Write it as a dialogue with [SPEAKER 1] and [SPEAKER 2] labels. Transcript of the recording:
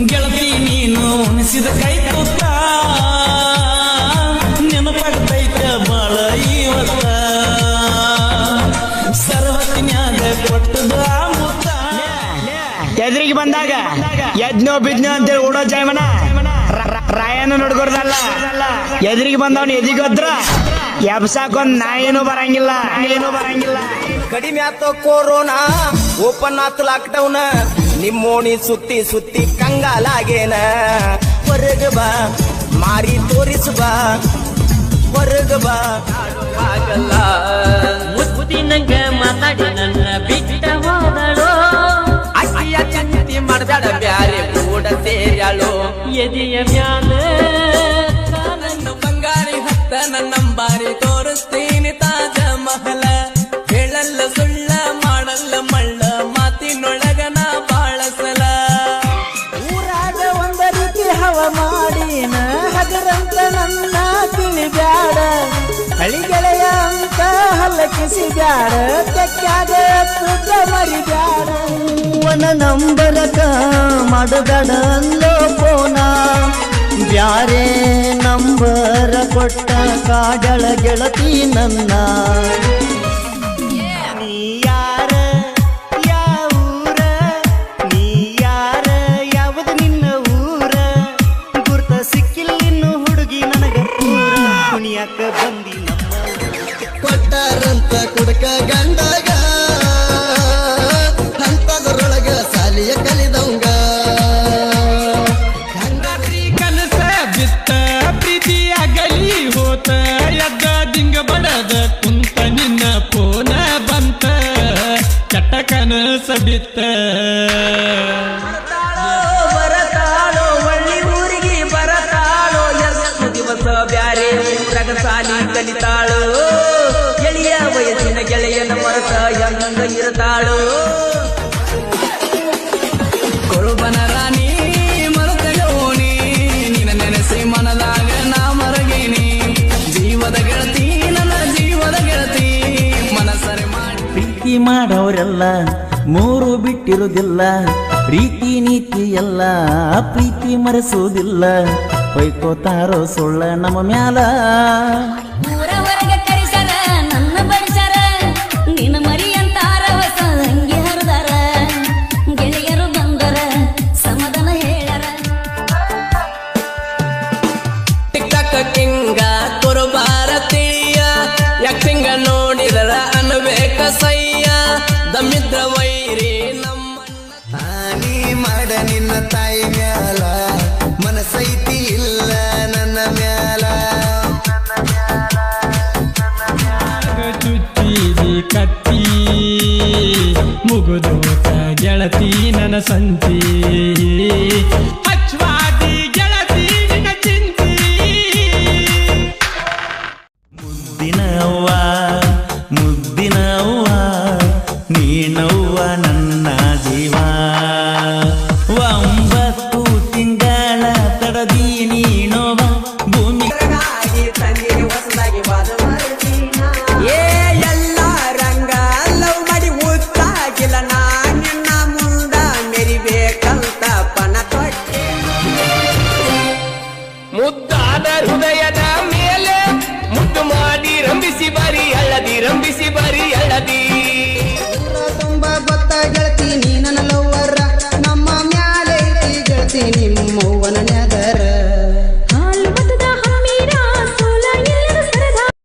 [SPEAKER 1] ಗೆಳತಿ ನೀನು ಉಣಿಸಿದ ಕೈ ತುತ್ತ ನೆನಪಾಗ್ತೈತ ಬಾಳ ಇವತ್ತ ಸರ್ವಜ್ಞಾಗ ಕೊಟ್ಟದ ಮುತ್ತ
[SPEAKER 2] ಎದುರಿಗೆ ಬಂದಾಗ ಯಜ್ಞೋ ಬಿಜ್ಞೋ ಅಂತೇಳಿ ಓಡೋ ಜಾಯಮನ ರಾಯನ ನೋಡ್ಕೊಡ್ದಲ್ಲ ಎದುರಿಗೆ ಬಂದವನು ಎದಿಗೊದ್ರ ಎಬ್ಸಾಕೊಂದ್ ನಾಯೇನು ಬರಂಗಿಲ್ಲ
[SPEAKER 3] ಕಡಿಮೆ ಆತ ಕೊರೋನಾ ಓಪನ್ ಆತ ಲಾಕ್ಡೌನ್ ನಿಮ್ಮೋಣಿ ಸುತ್ತಿ ಸುತ್ತಿ ಕಂಗಾಲಾಗೇನ ಹೊರಗ ಬಾ ಮಾರಿ ತೋರಿಸ ಬಾ ಹೊರಗ ಬಾ ಆಗಲ್ಲ
[SPEAKER 4] ಮುದ್ದಿನಂಗ ಮಾತಾಡಿ ನನ್ನ ಬಿಟ್ಟ ಹೋದಳು
[SPEAKER 3] ಅಕ್ಕಿಯ ಚಿಂತಿ ಮಾಡ್ದಾಡ ಬ್ಯಾರೆ ಕೂಡ ಸೇರ್ಯಾಳು
[SPEAKER 4] ಎದೆಯ ಮ್ಯಾಲ
[SPEAKER 1] ನನ್ನ ಬಂಗಾರಿ ಹತ್ತ ನನ್ನಂಬಾರಿ ತೋರಿಸ್ತೀನಿ ತಾಜ ಮಹಲ ಹೇಳಲ್ಲ ಸುಳ್ಳ ಮಾಡಲ್ಲ ಮಳ್ಳ ಮಾತಿನೊಳಗನ ಬಾಳ ಸಲ
[SPEAKER 5] ಊರಾಗ ಒಂದ ರೀತಿ ಹವ ಮಾಡಿನ ಹಗರಂತ ನನ್ನ ತಿಳಿಬ್ಯಾಡ ಹಳಿಗೆಳೆಯ ಅಂತ ಹಲ್ಲಕಿಸಿ ಬ್ಯಾಡ ತೆಕ್ಕಾಗ ತುದ್ದ ಮರಿಬ್ಯಾಡ
[SPEAKER 6] ವನ ನಂಬರಕ ಮಾಡಬೇಡ ಅಲ್ಲೋ ಫೋನ ಬ್ಯಾರೆ ನಂಬರ ಕೊಟ್ಟ ಕಾಡಳ ಗೆಳತಿ ನನ್ನ ನೀ ಯಾರ ಯಾವೂರ ನೀ ಯಾರ ಯಾವುದು ನಿನ್ನ ಊರ ಗುರ್ತ ಸಿಕ್ಕಿಲ್ಲ ಇನ್ನು ಹುಡುಗಿ ನನಗ ಪೂರ ಕುಣಿಯಾಕ ಬಂದಿ ನಮ್ಮ ಕೊಟ್ಟಾರಂತ ಕುಡಕ ಗಂಡಗ ಅಂತದರೊಳಗ ಸಾಲಿಯ ಕಲಿದವಂಗ
[SPEAKER 1] ಕನಸ ಬಿತ್ತ ಪ್ರೀತಿ ಅಗಲಿ ಹೋತ ಎದ್ದ ದಿಂಗ ಬಡದ ಕುಂತ ನಿನ್ನ ಪೋನ ಬಂತ ಚಟ್ಟ ಕನಸ ಬಿತ್ತ
[SPEAKER 3] ಬರತಾಳೋ ಒಳ್ಳಿ ಊರಿಗೆ ಬರತಾಳೋ ಎಷ್ಟು ದಿವಸ ಬ್ಯಾರೆ ಊರಾಗ ಸಾಲಿ ಕಲಿತಾಳು ಗೆಳೆಯ ವಯಸ್ಸಿನ ಗೆಳೆಯನ ಮರತ ಹೆಂಗ ಇರತಾಳು
[SPEAKER 1] ಕೊಳುಬನ ರಾಣಿ ಮರತಗೋಣಿ ನಿನ್ನ ನೆನೆಸಿ ಮನದಾಗ ನಾ ಮರಗೇನಿ ಜೀವದ ಗೆಳತಿ ನನ್ನ ಜೀವದ ಗೆಳತಿ ಮನಸರೆ ಮಾಡಿ
[SPEAKER 6] ಪ್ರೀತಿ ಮಾಡೋರೆಲ್ಲ ಮೂರು ಬಿಟ್ಟಿರುವುದಿಲ್ಲ ಪ್ರೀತಿ ನೀತಿ ಎಲ್ಲ ಪ್ರೀತಿ ಮರೆಸುವುದಿಲ್ಲ ಹೊಯ್ಕೋತಾರೋ ಸುಳ್ಳ ನಮ್ಮ ಮ್ಯಾಲ
[SPEAKER 7] ಊರ ಹೊರಗೆ ಕರಿಸರ ನನ್ನ ಬಡಿಸರ ನಿನ್ನ ಮರಿ ಅಂತಾರ ಹೊಸ ಅಂಗಿ ಹರಿದಾರ ಗೆಳೆಯರು ಬಂದರ ಸಮಾಧಾನ ಹೇಳರ
[SPEAKER 1] ಟಿಕ್ಟಾಕ್ ಕಿಂಗ ಕುರುಬಾರ ತಿಳಿಯ ಯಾಕಿಂಗ ನೋಡಿದರ ಅನ್ಬೇಕ ಸಯ್ಯ ದಮ್ಮಿದ್ರ ವೈರಿ ನಮ್ಮಣ್ಣ
[SPEAKER 6] ಹಾನಿ ಮಾಡ ನಿನ್ನ ತಾಯಿ ಮ್ಯಾಲ ಮನಸೈತಿ ಇಲ್ಲ ನನ್ನ ಮ್ಯಾಲ
[SPEAKER 1] ಚುಚ್ಚಿದಿ ಕತ್ತಿ ಮುಗುದೋತ ಗೆಳತಿ ನನ್ನ ಸಂತಿ